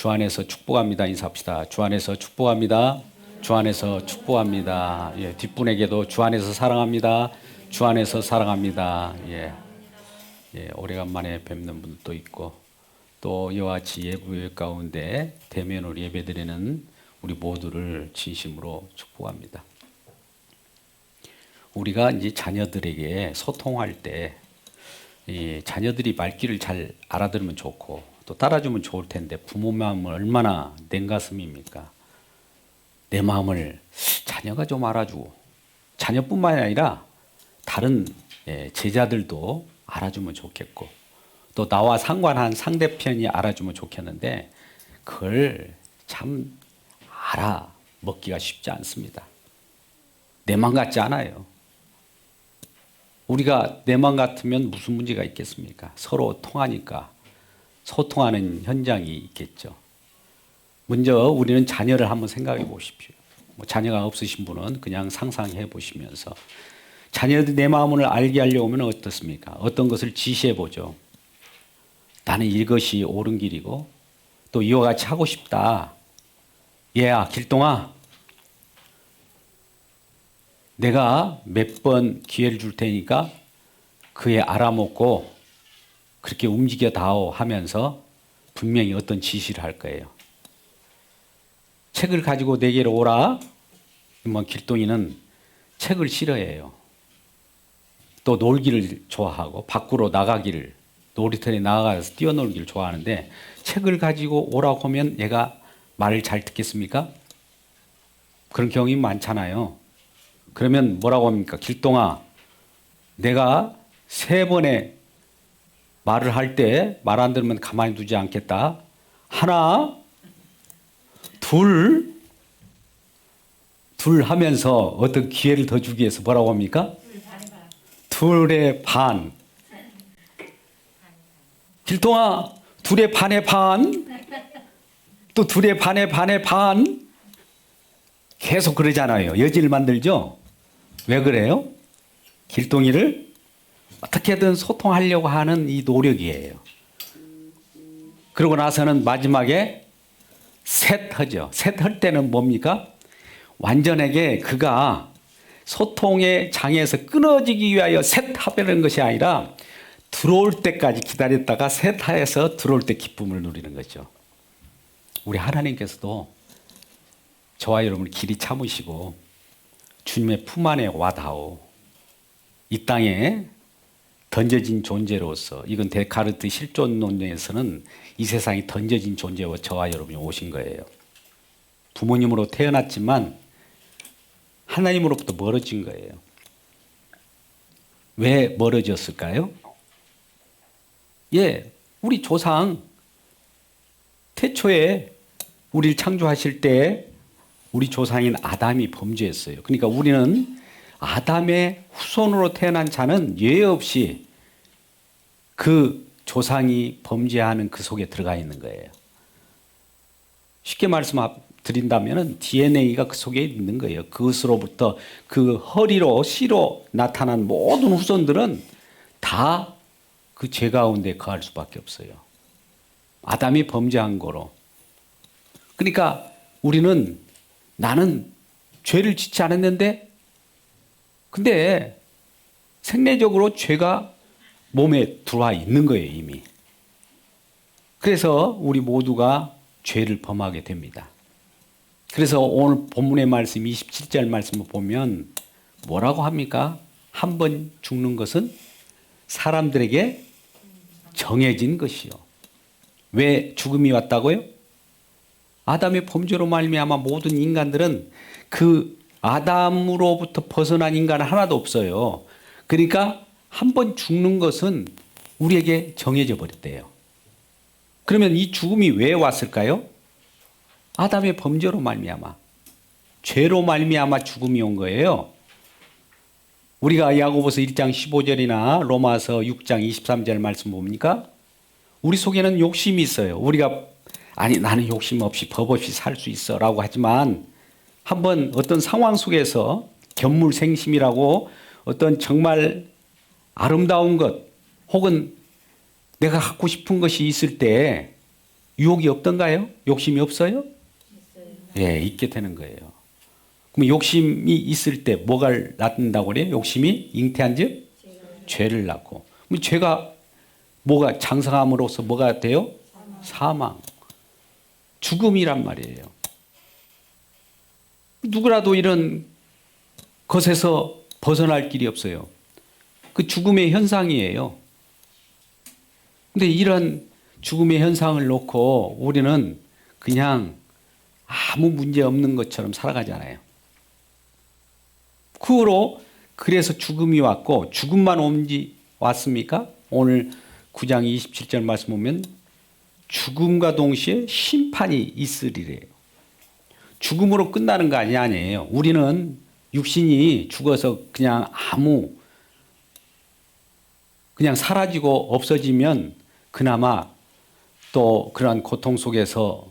주 안에서 축복합니다. 인사합시다. 주 안에서 축복합니다. 주 안에서 축복합니다. 예, 뒷분에게도 주 안에서 사랑합니다. 주 안에서 사랑합니다. 예, 예, 오래간만에 뵙는 분도 있고 또 이와 같이 예배 가운데 대면으로 예배드리는 우리 모두를 진심으로 축복합니다. 우리가 이제 자녀들에게 소통할 때 이 자녀들이 말귀를 잘 알아들으면 좋고 또 따라주면 좋을 텐데 부모 마음은 얼마나 냉가슴입니까? 내 마음을 자녀가 좀 알아주고 자녀뿐만 아니라 다른 제자들도 알아주면 좋겠고 또 나와 상관한 상대편이 알아주면 좋겠는데 그걸 참 알아먹기가 쉽지 않습니다. 내 맘 같지 않아요. 우리가 내 맘 같으면 무슨 문제가 있겠습니까? 서로 통하니까 소통하는 현장이 있겠죠. 먼저 우리는 자녀를 한번 생각해 보십시오. 자녀가 없으신 분은 그냥 상상해 보시면서 자녀들이 내 마음을 알게 하려면 어떻습니까? 어떤 것을 지시해 보죠. 나는 이것이 옳은 길이고 또 이와 같이 하고 싶다. 얘야, 길동아. 내가 몇 번 기회를 줄 테니까 그에 알아먹고 그렇게 움직여 다오 하면서 분명히 어떤 지시를 할 거예요. 책을 가지고 내게로 오라. 길동이는 책을 싫어해요. 또 놀기를 좋아하고 밖으로 나가기를 놀이터에 나가서 뛰어놀기를 좋아하는데 책을 가지고 오라고 하면 얘가 말을 잘 듣겠습니까? 그런 경우가 많잖아요. 그러면 뭐라고 합니까? 길동아, 내가 3번의 말을 할 때 말 안 들으면 가만히 두지 않겠다. 하나, 둘 하면서 어떤 기회를 더 주기 위해서 뭐라고 합니까? 둘의 반. 길동아, 둘의 반의 반. 또 둘의 반의 반. 계속 그러잖아요. 여지를 만들죠? 왜 그래요? 길동이를 어떻게든 소통하려고 하는 이 노력이에요. 그러고 나서는 마지막에 셋 하죠. 셋 할 때는 뭡니까? 완전하게 그가 소통의 장에서 끊어지기 위하여 셋 하려는 것이 아니라 들어올 때까지 기다렸다가 셋 하에서 들어올 때 기쁨을 누리는 거죠. 우리 하나님께서도 저와 여러분을 길이 참으시고 주님의 품 안에 와닿오. 이 땅에 던져진 존재로서 이건 데카르트 실존론에서는 이 세상에 던져진 존재와 저와 여러분이 오신 거예요. 부모님으로 태어났지만 하나님으로부터 멀어진 거예요. 왜 멀어졌을까요? 예, 우리 조상 태초에 우리를 창조하실 때 우리 조상인 아담이 범죄했어요. 그러니까 우리는 아담의 후손으로 태어난 자는 예외 없이 그 조상이 범죄하는 그 속에 들어가 있는 거예요. 쉽게 말씀드린다면 DNA가 그 속에 있는 거예요. 그것으로부터 그 허리로 씨로 나타난 모든 후손들은 다 그 죄 가운데 거할 수밖에 없어요. 아담이 범죄한 거로. 그러니까 우리는 나는 죄를 짓지 않았는데 근데 생리적으로 죄가 몸에 들어와 있는 거예요, 이미. 그래서 우리 모두가 죄를 범하게 됩니다. 그래서 오늘 본문의 말씀 27절 말씀을 보면 뭐라고 합니까? 한 번 죽는 것은 사람들에게 정해진 것이요. 왜 죽음이 왔다고요? 아담의 범죄로 말미암아 모든 인간들은 그 아담으로부터 벗어난 인간은 하나도 없어요. 그러니까 한 번 죽는 것은 우리에게 정해져 버렸대요. 그러면 이 죽음이 왜 왔을까요? 아담의 범죄로 말미암아, 죄로 말미암아 죽음이 온 거예요. 우리가 야고보서 1장 15절이나 로마서 6장 23절 말씀 봅니까? 우리 속에는 욕심이 있어요. 우리가 아니 나는 욕심 없이 법 없이 살 수 있어 라고 하지만 한번 어떤 상황 속에서 견물생심이라고 어떤 정말 아름다운 것 혹은 내가 갖고 싶은 것이 있을 때 유혹이 없던가요? 욕심이 없어요? 있어요. 예, 있게 되는 거예요. 그럼 욕심이 있을 때 뭐가 낳는다고 그래요? 욕심이 잉태한 즉 죄를 낳고. 그럼 죄가 뭐가 장성함으로써 뭐가 돼요? 사망. 죽음이란 말이에요. 누구라도 이런 것에서 벗어날 길이 없어요. 그 죽음의 현상이에요. 근데 이런 죽음의 현상을 놓고 우리는 그냥 아무 문제 없는 것처럼 살아가잖아요. 그 후로 그래서 죽음이 왔고, 죽음만 왔습니까? 오늘 9장 27절 말씀 보면 죽음과 동시에 심판이 있으리래요. 죽음으로 끝나는 거 아니에요. 우리는 육신이 죽어서 그냥 그냥 사라지고 없어지면 그나마 또 그러한 고통 속에서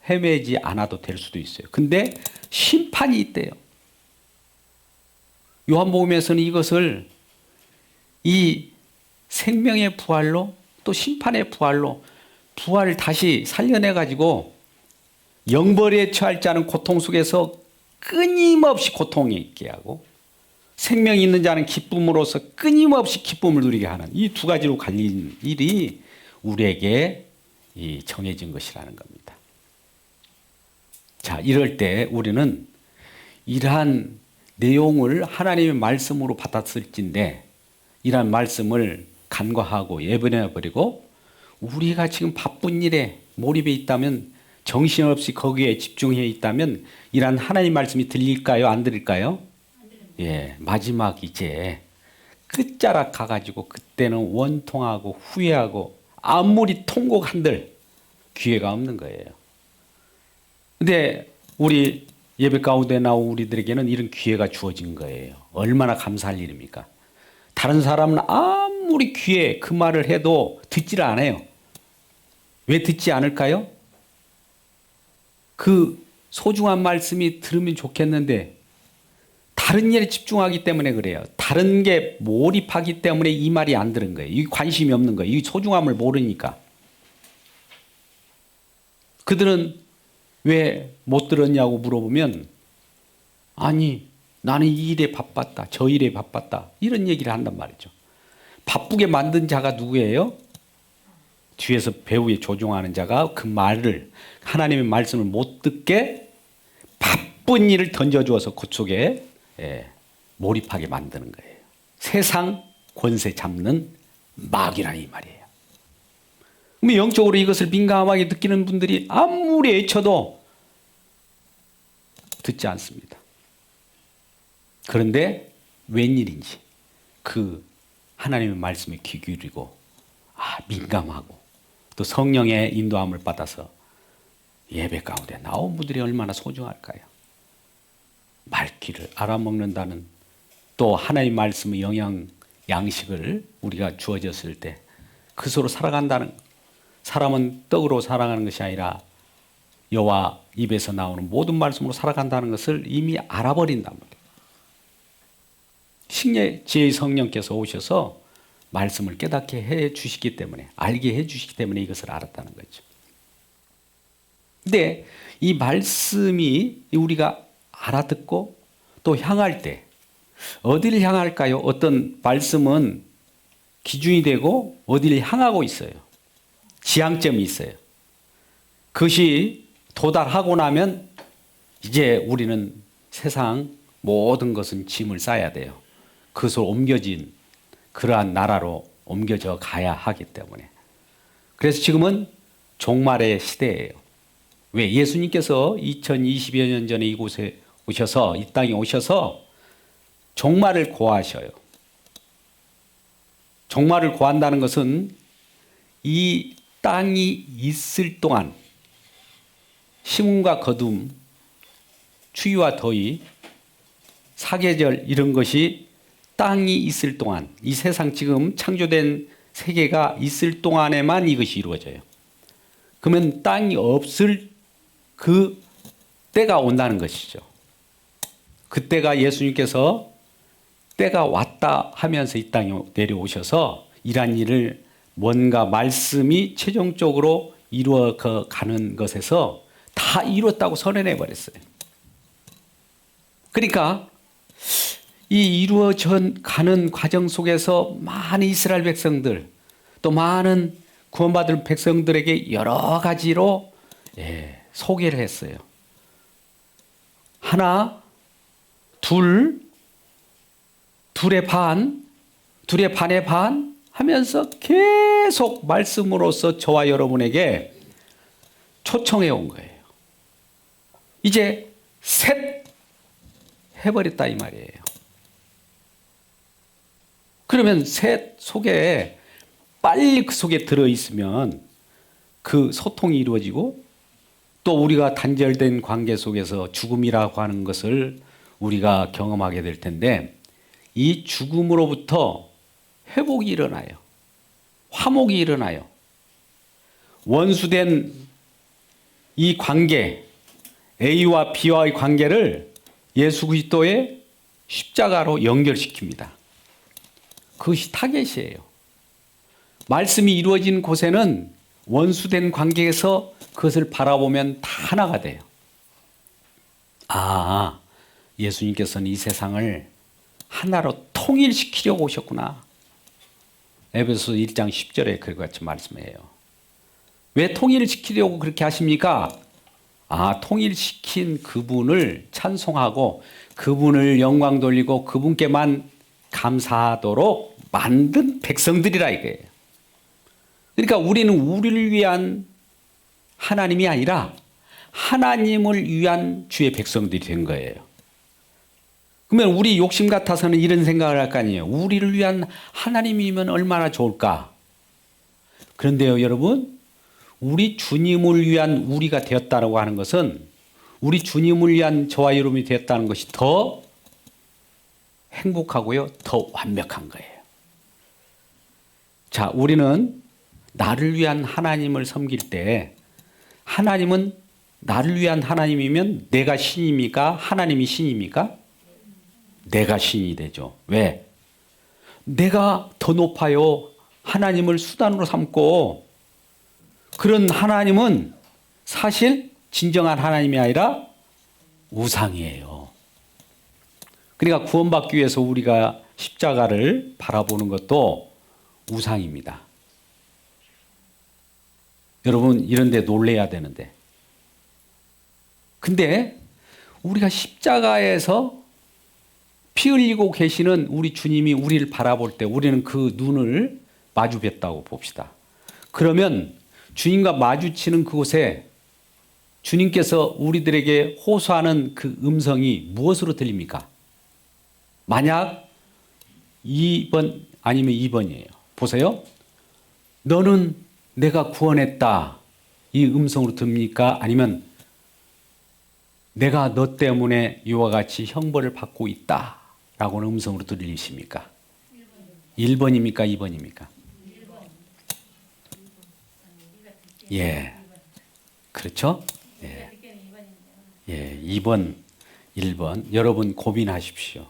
헤매지 않아도 될 수도 있어요. 근데 심판이 있대요. 요한복음에서는 이것을 이 생명의 부활로 또 심판의 부활로 부활을 다시 살려내가지고 영벌에 처할 자는 고통 속에서 끊임없이 고통이 있게 하고 생명이 있는 자는 기쁨으로서 끊임없이 기쁨을 누리게 하는 이 두 가지로 갈린 일이 우리에게 정해진 것이라는 겁니다. 자, 이럴 때 우리는 이러한 내용을 하나님의 말씀으로 받았을진데 이러한 말씀을 간과하고 예배해버리고 우리가 지금 바쁜 일에 몰입해 있다면 정신없이 거기에 집중해 있다면 이러한 하나님 말씀이 들릴까요? 안 들릴까요? 예, 마지막 이제 끝자락 가가지고 그때는 원통하고 후회하고 아무리 통곡한들 기회가 없는 거예요. 근데 우리 예배 가운데 나온 우리들에게는 이런 기회가 주어진 거예요. 얼마나 감사할 일입니까? 다른 사람은 아무리 귀에 그 말을 해도 듣지를 않아요. 왜 듣지 않을까요? 그 소중한 말씀이 들으면 좋겠는데 다른 일에 집중하기 때문에 그래요. 다른 게 몰입하기 때문에 이 말이 안 들은 거예요. 이 관심이 없는 거예요. 이 소중함을 모르니까. 그들은 왜 못 들었냐고 물어보면 아니 나는 이 일에 바빴다. 저 일에 바빴다. 이런 얘기를 한단 말이죠. 바쁘게 만든 자가 누구예요? 뒤에서 배우에 조종하는 자가 그 말을 하나님의 말씀을 못 듣게 바쁜 일을 던져주어서 그쪽에 몰입하게 만드는 거예요. 세상 권세 잡는 마귀라는 이 말이에요. 그럼 영적으로 이것을 민감하게 느끼는 분들이 아무리 외쳐도 듣지 않습니다. 그런데 웬일인지 그 하나님의 말씀에 귀 기울이고 민감하고 또 성령의 인도함을 받아서 예배 가운데 나온 분들이 얼마나 소중할까요? 말귀를 알아먹는다는 또 하나님의 말씀의 영양 양식을 우리가 주어졌을 때 그 서로 살아간다는 사람은 떡으로 살아가는 것이 아니라 여호와 입에서 나오는 모든 말씀으로 살아간다는 것을 이미 알아버린단 말이에요. 신의 지혜의 성령께서 오셔서 말씀을 깨닫게 해 주시기 때문에 알게 해 주시기 때문에 이것을 알았다는 거죠. 근데 이 말씀이 우리가 알아듣고 또 향할 때 어디를 향할까요? 어떤 말씀은 기준이 되고 어디를 향하고 있어요. 지향점이 있어요. 그것이 도달하고 나면 이제 우리는 세상 모든 것은 짐을 싸야 돼요. 그것으로 옮겨진 그러한 나라로 옮겨져 가야 하기 때문에. 그래서 지금은 종말의 시대예요. 왜? 예수님께서 2020여 년 전에 이곳에 오셔서 이 땅에 오셔서 종말을 고하셔요. 종말을 고한다는 것은 이 땅이 있을 동안 심음과 거둠, 추위와 더위, 사계절 이런 것이 땅이 있을 동안 이 세상 지금 창조된 세계가 있을 동안에만 이것이 이루어져요. 그러면 땅이 없을 그 때가 온다는 것이죠. 그때가 예수님께서 때가 왔다 하면서 이 땅에 내려오셔서 이러한 일을 뭔가 말씀이 최종적으로 이루어 가는 것에서 다 이뤘다고 선언해 버렸어요. 그러니까 이 이루어져 가는 과정 속에서 많은 이스라엘 백성들 또 많은 구원받을 백성들에게 여러 가지로 소개를 했어요. 하나, 둘, 둘의 반의 반 하면서 계속 말씀으로써 저와 여러분에게 초청해 온 거예요. 이제 셋 해버렸다 이 말이에요. 그러면 셋 속에 빨리 그 속에 들어있으면 그 소통이 이루어지고 또 우리가 단절된 관계 속에서 죽음이라고 하는 것을 우리가 경험하게 될 텐데 이 죽음으로부터 회복이 일어나요. 화목이 일어나요. 원수된 이 관계, A와 B와의 관계를 예수 그리스도의 십자가로 연결시킵니다. 그것이 타겟이에요. 말씀이 이루어진 곳에는 원수된 관계에서 그것을 바라보면 다 하나가 돼요. 아, 예수님께서는 이 세상을 하나로 통일시키려고 오셨구나. 에베소서 1장 10절에 그같이 말씀해요. 왜 통일을 시키려고 그렇게 하십니까? 아, 통일시킨 그분을 찬송하고 그분을 영광 돌리고 그분께만 감사하도록 만든 백성들이라 이거예요. 그러니까 우리는 우리를 위한 하나님이 아니라 하나님을 위한 주의 백성들이 된 거예요. 그러면 우리 욕심 같아서는 이런 생각을 할 거 아니에요. 우리를 위한 하나님이면 얼마나 좋을까? 그런데요, 여러분, 우리 주님을 위한 우리가 되었다고 하는 것은 우리 주님을 위한 저와 여러분이 되었다는 것이 더 행복하고요, 더 완벽한 거예요. 자, 우리는 나를 위한 하나님을 섬길 때 하나님은 나를 위한 하나님이면 내가 신입니까? 하나님이 신입니까? 내가 신이 되죠. 왜? 내가 더 높아요. 하나님을 수단으로 삼고 그런 하나님은 사실 진정한 하나님이 아니라 우상이에요. 그러니까 구원받기 위해서 우리가 십자가를 바라보는 것도 우상입니다. 여러분 이런 데 놀래야 되는데. 근데 우리가 십자가에서 피 흘리고 계시는 우리 주님이 우리를 바라볼 때 우리는 그 눈을 마주뵀다고 봅시다. 그러면 주님과 마주치는 그곳에 주님께서 우리들에게 호소하는 그 음성이 무엇으로 들립니까? 만약 2번 아니면 2번이에요. 보세요. 너는 내가 구원했다. 이 음성으로 듭니까? 아니면 내가 너 때문에 이와 같이 형벌을 받고 있다. 라고는 음성으로 들리십니까? 1번입니까? 2번입니까? 예. 그렇죠? 예. 예. 2번, 1번. 여러분 고민하십시오.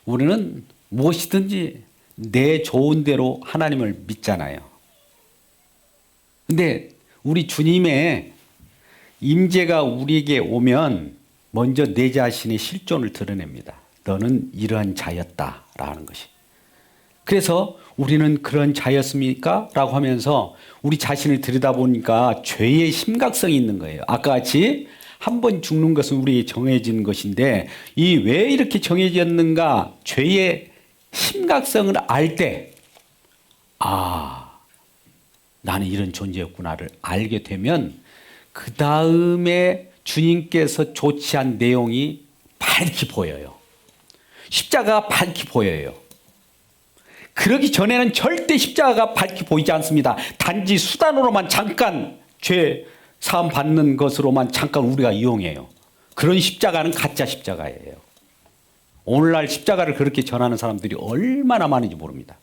우리는 무엇이든지 내 좋은 대로 하나님을 믿잖아요. 근데 우리 주님의 임재가 우리에게 오면 먼저 내 자신의 실존을 드러냅니다. 너는 이러한 자였다라는 것이. 그래서 우리는 그런 자였습니까? 라고 하면서 우리 자신을 들여다보니까 죄의 심각성이 있는 거예요. 아까 같이 한 번 죽는 것은 우리에게 정해진 것인데 이 왜 이렇게 정해졌는가 죄의 심각성을 알 때 아, 나는 이런 존재였구나를 알게 되면 그 다음에 주님께서 조치한 내용이 밝히 보여요. 십자가가 밝히 보여요. 그러기 전에는 절대 십자가가 밝히 보이지 않습니다. 단지 수단으로만 잠깐 죄 사함 받는 것으로만 잠깐 우리가 이용해요. 그런 십자가는 가짜 십자가예요. 오늘날 십자가를 그렇게 전하는 사람들이 얼마나 많은지 모릅니다.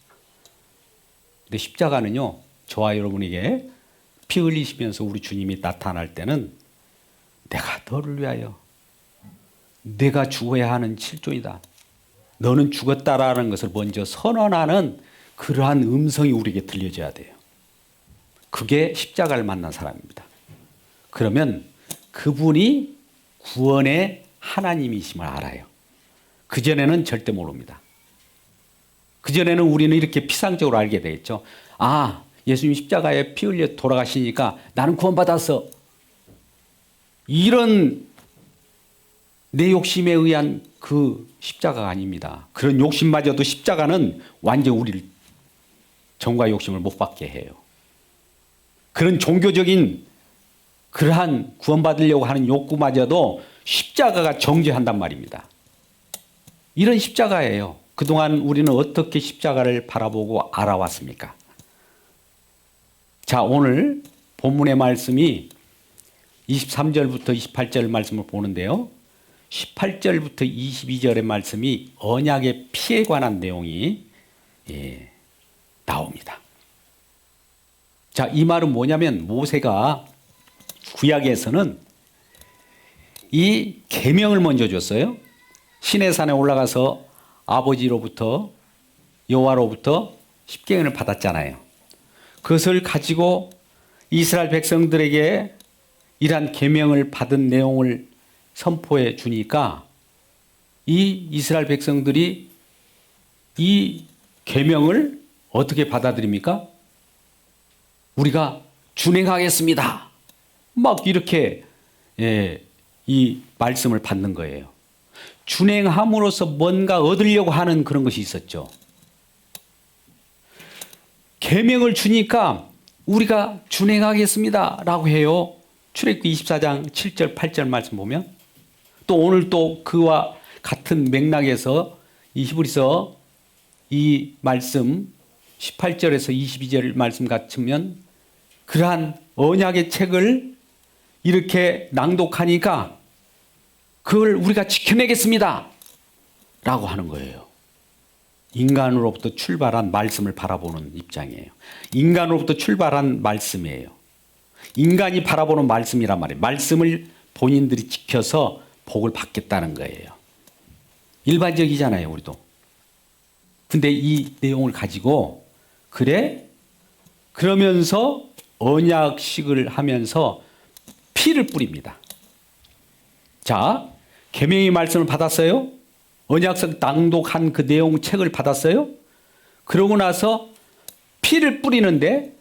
근데 십자가는요, 저와 여러분에게 피 흘리시면서 우리 주님이 나타날 때는 내가 너를 위하여 내가 죽어야 하는 실존이다. 너는 죽었다라는 것을 먼저 선언하는 그러한 음성이 우리에게 들려져야 돼요. 그게 십자가를 만난 사람입니다. 그러면 그분이 구원의 하나님이심을 알아요. 그전에는 절대 모릅니다. 그전에는 우리는 이렇게 피상적으로 알게 되겠죠. 아, 예수님 십자가에 피 흘려 돌아가시니까 나는 구원받았어. 이런 내 욕심에 의한 그 십자가가 아닙니다. 그런 욕심마저도 십자가는 완전 우리를 정과 욕심을 못 받게 해요. 그런 종교적인 그러한 구원받으려고 하는 욕구마저도 십자가가 정죄한단 말입니다. 이런 십자가예요. 그동안 우리는 어떻게 십자가를 바라보고 알아왔습니까? 자, 오늘 본문의 말씀이 23절부터 28절 말씀을 보는데요. 18절부터 22절의 말씀이 언약의 피에 관한 내용이 나옵니다. 자, 이 말은 뭐냐면 모세가 구약에서는 이 계명을 먼저 줬어요. 시내산에 올라가서 아버지로부터 여호와로부터 십계명을 받았잖아요. 그것을 가지고 이스라엘 백성들에게 이러한 계명을 받은 내용을 선포해 주니까 이 이스라엘 백성들이 이 계명을 어떻게 받아들입니까? 우리가 준행하겠습니다. 막 이렇게 이 말씀을 받는 거예요. 준행함으로써 뭔가 얻으려고 하는 그런 것이 있었죠. 계명을 주니까 우리가 준행하겠습니다 라고 해요. 출애굽기 24장 7절 8절 말씀 보면 또 오늘 또 그와 같은 맥락에서 이 히브리서 이 말씀 18절에서 22절 말씀 같으면 그러한 언약의 책을 이렇게 낭독하니까 그걸 우리가 지켜내겠습니다 라고 하는 거예요. 인간으로부터 출발한 말씀을 바라보는 입장이에요. 인간으로부터 출발한 말씀이에요. 인간이 바라보는 말씀이란 말이에요. 말씀을 본인들이 지켜서 복을 받겠다는 거예요. 일반적이잖아요, 우리도. 근데 이 내용을 가지고 그래? 그러면서 언약식을 하면서 피를 뿌립니다. 자, 계명의 말씀을 받았어요? 언약식 낭독한 그 내용 책을 받았어요? 그러고 나서 피를 뿌리는데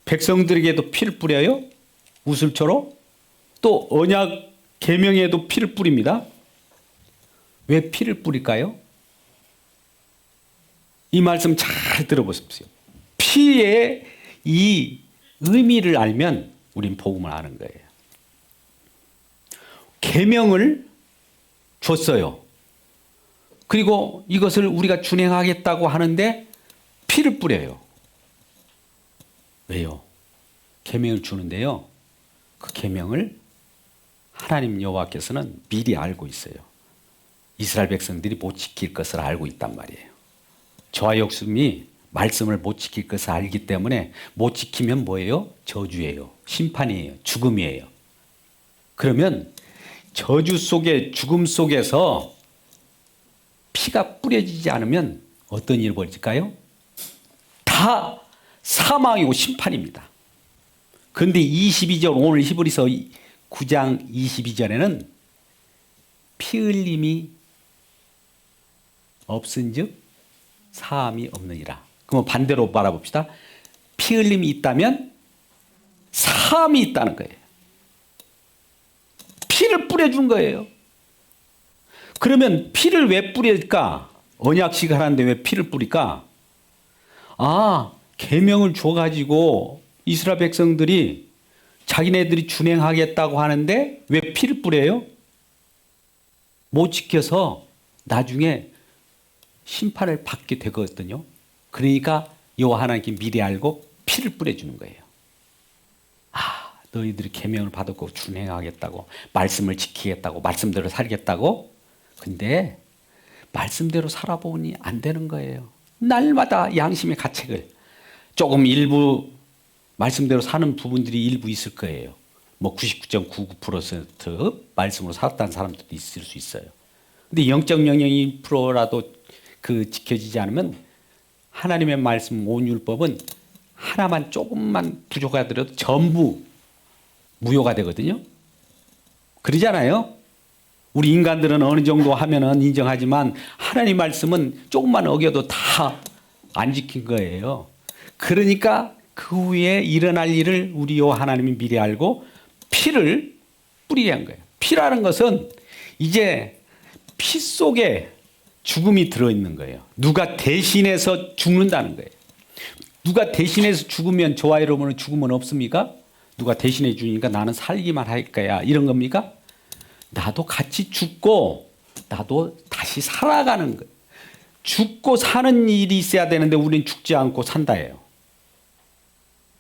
백성들에게도 피를 뿌려요? 우슬초로? 또 언약 계명에도 피를 뿌립니다. 왜 피를 뿌릴까요? 이 말씀 잘 들어보십시오. 피의 이 의미를 알면 우린 복음을 아는 거예요. 계명을 줬어요. 그리고 이것을 우리가 준행하겠다고 하는데 피를 뿌려요. 왜요? 계명을 주는데요. 그 계명을 하나님 여호와께서는 미리 알고 있어요. 이스라엘 백성들이 못 지킬 것을 알고 있단 말이에요. 저와 욕심이 말씀을 못 지킬 것을 알기 때문에 못 지키면 뭐예요? 저주예요. 심판이에요. 죽음이에요. 그러면 저주 속에 죽음 속에서 피가 뿌려지지 않으면 어떤 일이 벌어질까요? 다 사망이고 심판입니다. 그런데 22절 오늘 히브리서 9장 22절에는 피 흘림이 없은즉 사함이 없느니라. 그럼 반대로 바라봅시다. 피 흘림이 있다면 사함이 있다는 거예요. 피를 뿌려준 거예요. 그러면 피를 왜 뿌릴까? 언약식 하는데 왜 피를 뿌릴까? 아, 계명을 줘가지고 이스라엘 백성들이 자기네들이 준행하겠다고 하는데 왜 피를 뿌려요? 못 지켜서 나중에 심판을 받게 되거든요. 그러니까 여호와 하나님께 미리 알고 피를 뿌려주는 거예요. 아, 너희들이 계명을 받았고 준행하겠다고, 말씀을 지키겠다고, 말씀대로 살겠다고. 근데 말씀대로 살아보니 안 되는 거예요. 날마다 양심의 가책을. 조금 일부 말씀대로 사는 부분들이 일부 있을 거예요. 뭐 99.99% 말씀으로 살았다는 사람들도 있을 수 있어요. 근데 0.002%라도 그 지켜지지 않으면 하나님의 말씀 온율법은 하나만 조금만 부족하더라도 전부 무효가 되거든요. 그러잖아요. 우리 인간들은 어느 정도 하면은 인정하지만 하나님 말씀은 조금만 어겨도 다 안 지킨 거예요. 그러니까 그 후에 일어날 일을 우리 요 하나님이 미리 알고 피를 뿌리게 한 거예요. 피라는 것은 이제 피 속에 죽음이 들어있는 거예요. 누가 대신해서 죽는다는 거예요. 누가 대신해서 죽으면 저와 여러분은 죽음은 없습니까? 누가 대신해 주니까 나는 살기만 할 거야 이런 겁니까? 나도 같이 죽고 나도 다시 살아가는 거예요. 죽고 사는 일이 있어야 되는데 우리는 죽지 않고 산다예요.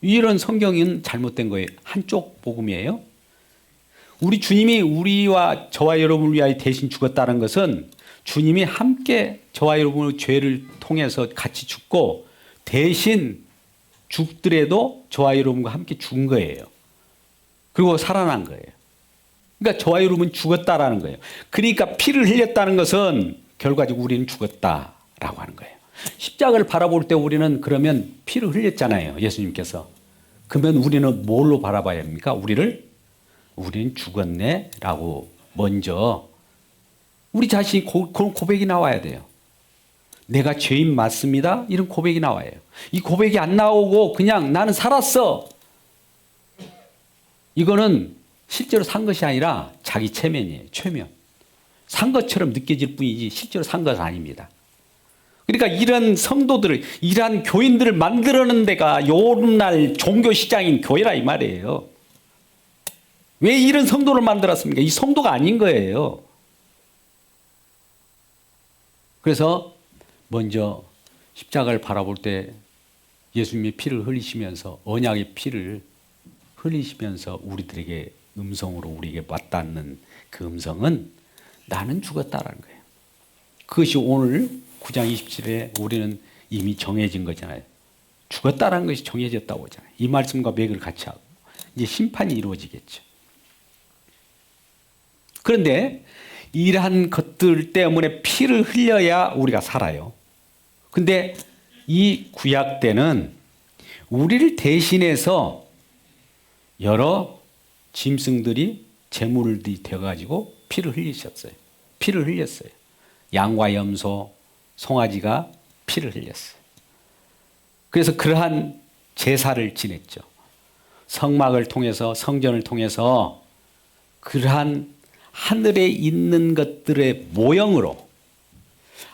이런 성경은 잘못된 거예요. 한쪽 복음이에요. 우리 주님이 우리와 저와 여러분을 위하여 대신 죽었다는 것은 주님이 함께 저와 여러분의 죄를 통해서 같이 죽고 대신 죽더라도 저와 여러분과 함께 죽은 거예요. 그리고 살아난 거예요. 그러니까 저와 여러분은 죽었다라는 거예요. 그러니까 피를 흘렸다는 것은 결과적으로 우리는 죽었다라고 하는 거예요. 십자가를 바라볼 때 우리는 그러면 피를 흘렸잖아요. 예수님께서. 그러면 우리는 뭘로 바라봐야 합니까? 우리는 죽었네라고 먼저 우리 자신이 그런 고백이 나와야 돼요. 내가 죄인 맞습니다. 이런 고백이 나와요. 이 고백이 안 나오고 그냥 나는 살았어. 이거는 실제로 산 것이 아니라 자기 체면이에요. 최면. 산 것처럼 느껴질 뿐이지 실제로 산 것은 아닙니다. 그러니까 이런 성도들을, 이런 교인들을 만들어낸 데가 요날 종교 시장인 교회라 이 말이에요. 왜 이런 성도를 만들었습니까? 이 성도가 아닌 거예요. 그래서 먼저 십자가를 바라볼 때 예수님의 피를 흘리시면서 언약의 피를 흘리시면서 우리들에게 음성으로 우리에게 맞닿는 그 음성은 나는 죽었다라는 거예요. 그것이 오늘 9장 27에 우리는 이미 정해진 거잖아요. 죽었다라는 것이 정해졌다고 하잖아요. 이 말씀과 맥을 같이 하고 이제 심판이 이루어지겠죠. 그런데 이러한 것들 때문에 피를 흘려야 우리가 살아요. 근데 이 구약 때는 우리를 대신해서 여러 짐승들이 제물이 되어가지고 피를 흘리셨어요. 피를 흘렸어요. 양과 염소, 송아지가 피를 흘렸어요. 그래서 그러한 제사를 지냈죠. 성막을 통해서, 성전을 통해서 그러한 하늘에 있는 것들의 모형으로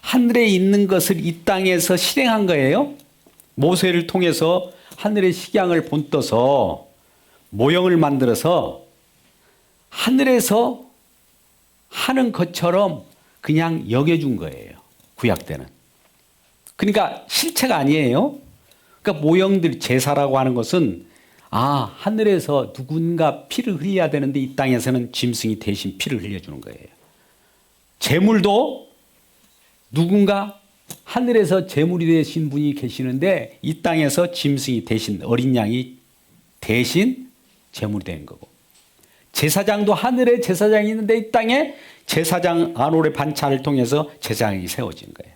하늘에 있는 것을 이 땅에서 실행한 거예요. 모세를 통해서 하늘의 식양을 본떠서 모형을 만들어서 하늘에서 하는 것처럼 그냥 여겨준 거예요. 구약 때는. 그러니까 실체가 아니에요. 그러니까 모형들 제사라고 하는 것은 하늘에서 누군가 피를 흘려야 되는데 이 땅에서는 짐승이 대신 피를 흘려주는 거예요. 제물도 누군가 하늘에서 제물이 되신 분이 계시는데 이 땅에서 짐승이 대신 어린 양이 대신 제물이 된 거고 제사장도 하늘에 제사장이 있는데 이 땅에 제사장 아론의 반차를 통해서 제사장이 세워진 거예요.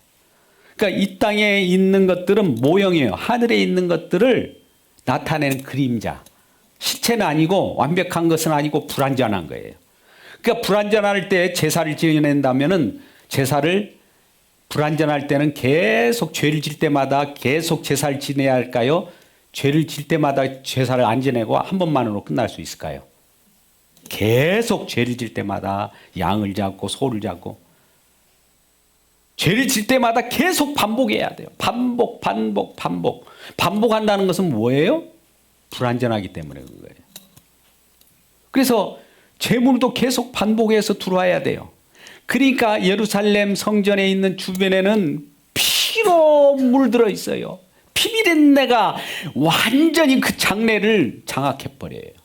그러니까 이 땅에 있는 것들은 모형이에요. 하늘에 있는 것들을 나타내는 그림자. 실체는 아니고 완벽한 것은 아니고 불완전한 거예요. 그러니까 불완전할 때 제사를 지어낸다면은 제사를 불완전할 때는 계속 죄를 질 때마다 계속 제사를 지내야 할까요? 죄를 질 때마다 제사를 안 지내고 한 번만으로 끝날 수 있을까요? 계속 죄를 질 때마다 양을 잡고 소를 잡고 죄를 질 때마다 계속 반복해야 돼요. 반복한다는 것은 뭐예요? 불완전하기 때문에 그런 거예요. 그래서 제물도 계속 반복해서 들어와야 돼요. 그러니까 예루살렘 성전에 있는 주변에는 피로 물들어 있어요. 피비린내가 완전히 그 장례를 장악해버려요.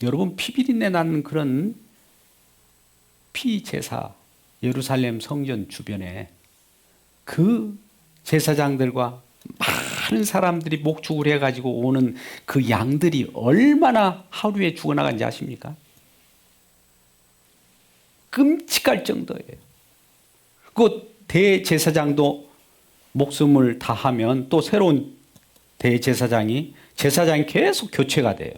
여러분 피비린내 나는 그런 피제사 예루살렘 성전 주변에 그 제사장들과 많은 사람들이 목축을 해가지고 오는 그 양들이 얼마나 하루에 죽어나간지 아십니까? 끔찍할 정도예요. 그 대제사장도 목숨을 다하면 또 새로운 대제사장이 계속 교체가 돼요.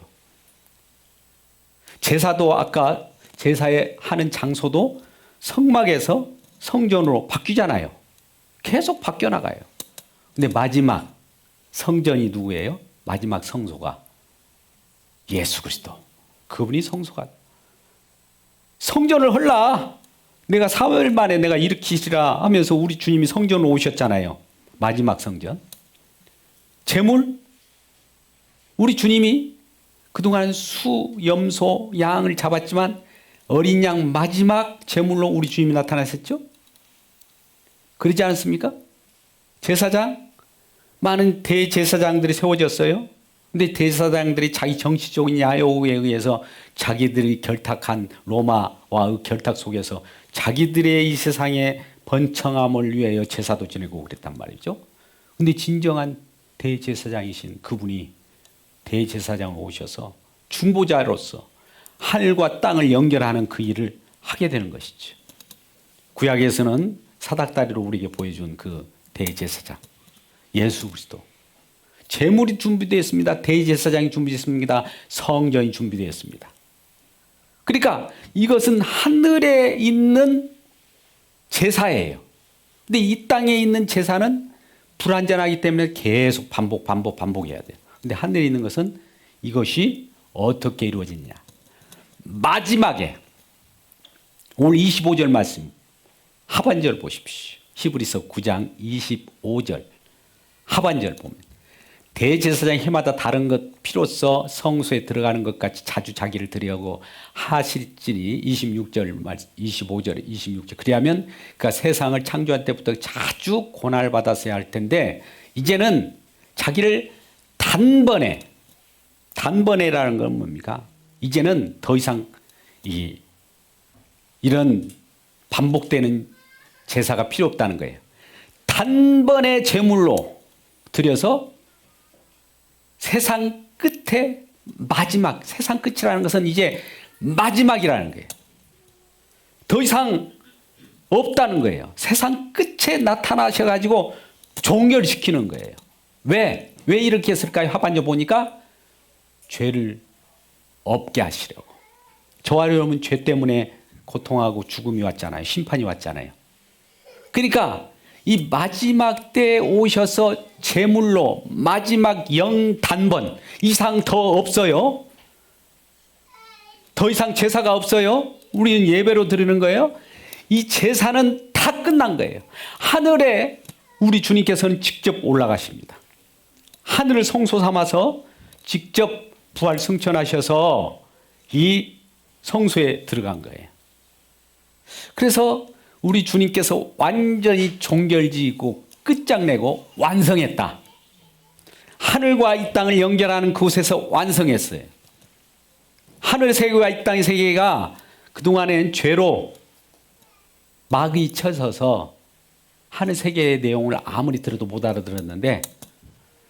제사도 아까 제사에 하는 장소도 성막에서 성전으로 바뀌잖아요. 계속 바뀌어 나가요. 근데 마지막 성전이 누구예요? 마지막 성소가 예수 그리스도. 그분이 성소가. 성전을 헐라. 내가 사흘 만에 내가 일으키시라 하면서 우리 주님이 성전으로 오셨잖아요. 마지막 성전. 제물. 우리 주님이 그동안 수, 염소, 양을 잡았지만 어린 양 마지막 제물로 우리 주님이 나타나셨죠? 그러지 않습니까? 제사장, 많은 대제사장들이 세워졌어요. 근데 대제사장들이 자기 정치적인 야욕에 의해서 자기들이 결탁한 로마와의 결탁 속에서 자기들의 이 세상의 번창함을 위하여 제사도 지내고 그랬단 말이죠. 근데 진정한 대제사장이신 그분이 대제사장으로 오셔서 중보자로서 하늘과 땅을 연결하는 그 일을 하게 되는 것이죠. 구약에서는 사닥다리로 우리에게 보여준 그 대제사장 예수 그리스도. 제물이 준비되었습니다. 대제사장이 준비되었습니다. 성전이 준비되었습니다. 그러니까 이것은 하늘에 있는 제사예요. 근데 이 땅에 있는 제사는 불완전하기 때문에 계속 반복해야 돼요. 근데 하늘에 있는 것은 이것이 어떻게 이루어지냐. 마지막에 오늘 25절 말씀 하반절 보십시오. 히브리서 9장 25절 하반절 보면 대제사장이 해마다 다른 것 피로써 성소에 들어가는 것 같이 자주 자기를 드리하고 하실지니 26절 25절 26절 그리하면 그가 세상을 창조한 때부터 자주 고난을 받았어야 할 텐데 이제는 자기를 단번에라는 건 뭡니까? 이제는 더 이상 이런 반복되는 제사가 필요 없다는 거예요. 단번에 제물로 드려서 세상 끝에 마지막, 세상 끝이라는 것은 이제 마지막이라는 거예요. 더 이상 없다는 거예요. 세상 끝에 나타나셔가지고 종결시키는 거예요. 왜 이렇게 했을까요? 하반절 보니까 죄를 없게 하시려고. 저와 여러분 죄 때문에 고통하고 죽음이 왔잖아요. 심판이 왔잖아요. 그러니까 이 마지막 때 오셔서 제물로 마지막 영단번 이상 더 없어요. 더 이상 제사가 없어요. 우리는 예배로 드리는 거예요. 이 제사는 다 끝난 거예요. 하늘에 우리 주님께서는 직접 올라가십니다. 하늘을 성소 삼아서 직접 부활 승천하셔서 이 성소에 들어간 거예요. 그래서 우리 주님께서 완전히 종결지고 끝장내고 완성했다. 하늘과 이 땅을 연결하는 그곳에서 완성했어요. 하늘 세계와 이 땅의 세계가 그동안엔 죄로 막이 쳐서서 하늘 세계의 내용을 아무리 들어도 못 알아들었는데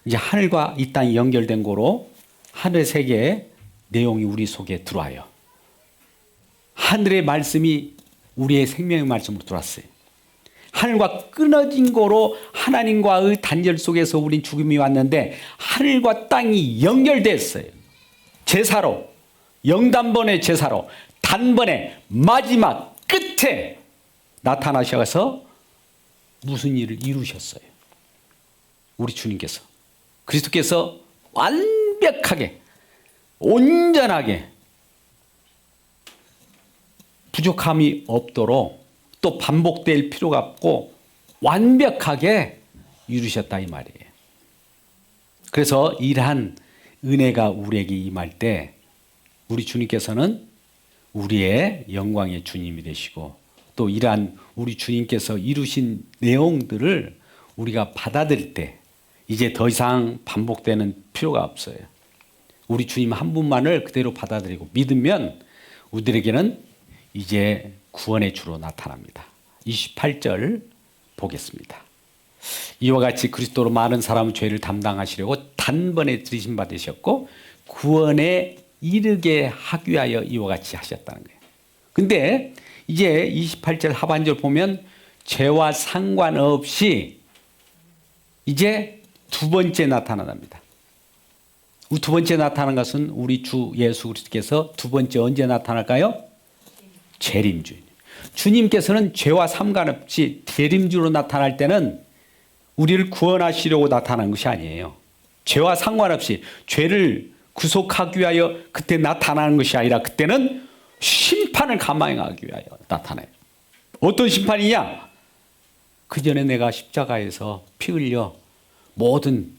이제 하늘과 이 땅이 연결된 거로 하늘 세계의 내용이 우리 속에 들어와요. 하늘의 말씀이 우리의 생명의 말씀으로 들어왔어요. 하늘과 끊어진 거로 하나님과의 단절 속에서 우린 죽음이 왔는데 하늘과 땅이 연결됐어요. 제사로, 영단번의 제사로 단번에 마지막 끝에 나타나셔서 무슨 일을 이루셨어요. 우리 주님께서. 그리스도께서 완벽하게 온전하게 부족함이 없도록 또 반복될 필요가 없고 완벽하게 이루셨다 이 말이에요. 그래서 이러한 은혜가 우리에게 임할 때 우리 주님께서는 우리의 영광의 주님이 되시고 또 이러한 우리 주님께서 이루신 내용들을 우리가 받아들일 때 이제 더 이상 반복되는 필요가 없어요. 우리 주님 한 분만을 그대로 받아들이고 믿으면 우리에게는 이제 구원의 주로 나타납니다. 28절 보겠습니다. 이와 같이 그리스도로 많은 사람의 죄를 담당하시려고 단번에 들이심 받으셨고 구원에 이르게 하기 위하여 이와 같이 하셨다는 거예요. 근데 이제 28절 하반절 보면 죄와 상관없이 이제 두 번째 나타납니다. 두 번째 나타난 것은 우리 주 예수 그리스도께서 두 번째 언제 나타날까요? 재림주님. 주님께서는 죄와 상관없이 재림주로 나타날 때는 우리를 구원하시려고 나타난 것이 아니에요. 죄와 상관없이 죄를 구속하기 위하여 그때 나타나는 것이 아니라 그때는 심판을 감당하기 위하여 나타나요. 어떤 심판이냐? 그 전에 내가 십자가에서 피 흘려 모든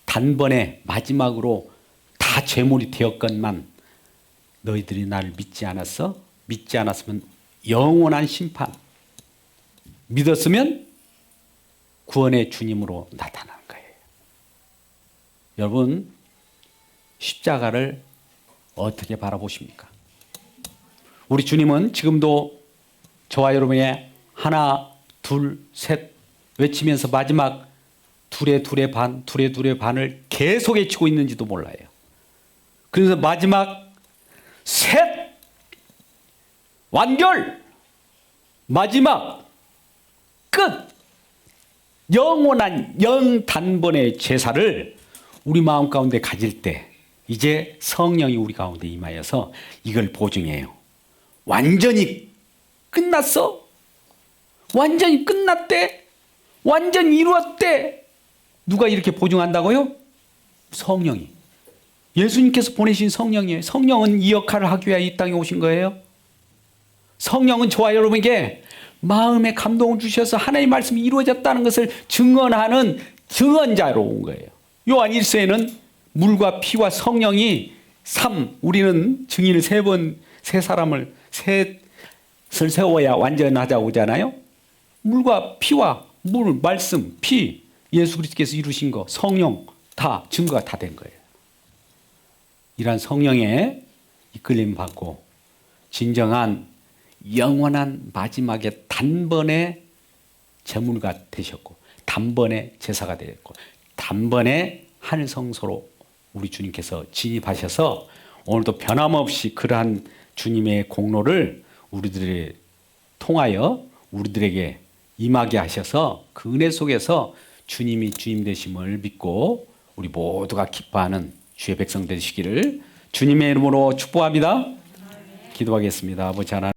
단번에 마지막으로 다 제물이 되었건만 너희들이 나를 믿지 않았어? 믿지 않았으면 영원한 심판. 믿었으면 구원의 주님으로 나타나는 거예요. 여러분, 십자가를 어떻게 바라보십니까? 우리 주님은 지금도 저와 여러분의 하나, 둘, 셋 외치면서 마지막 둘의 반을 계속 외치고 있는지도 몰라요. 그래서 마지막 셋 완결, 마지막 끝, 영원한 영단번의 제사를 우리 마음 가운데 가질 때 이제 성령이 우리 가운데 임하여서 이걸 보증해요. 완전히 끝났어? 완전히 끝났대? 완전히 이루었대? 누가 이렇게 보증한다고요? 성령이. 예수님께서 보내신 성령이에요. 성령은 이 역할을 하기 위해 이 땅에 오신 거예요. 성령은 저와 여러분에게 마음에 감동을 주셔서 하나님의 말씀이 이루어졌다는 것을 증언하는 증언자로 온 거예요. 요한 1서에는 물과 피와 성령이 우리는 증인을 세 사람을 셋을 세워야 완전하자고 하잖아요. 물과 피와 물, 말씀, 피, 예수 그리스도께서 이루신 거, 성령 다 증거가 다 된 거예요. 이러한 성령의 이끌림 받고 진정한 영원한 마지막에 단번에 제물가 되셨고 단번에 제사가 되었고 단번에 하늘 성소로 우리 주님께서 진입하셔서 오늘도 변함없이 그러한 주님의 공로를 우리들에 통하여 우리들에게 임하게 하셔서 그 은혜 속에서 주님이 주님 되심을 믿고 우리 모두가 기뻐하는 주의 백성 되시기를 주님의 이름으로 축복합니다. 기도하겠습니다. 아버지 하나님.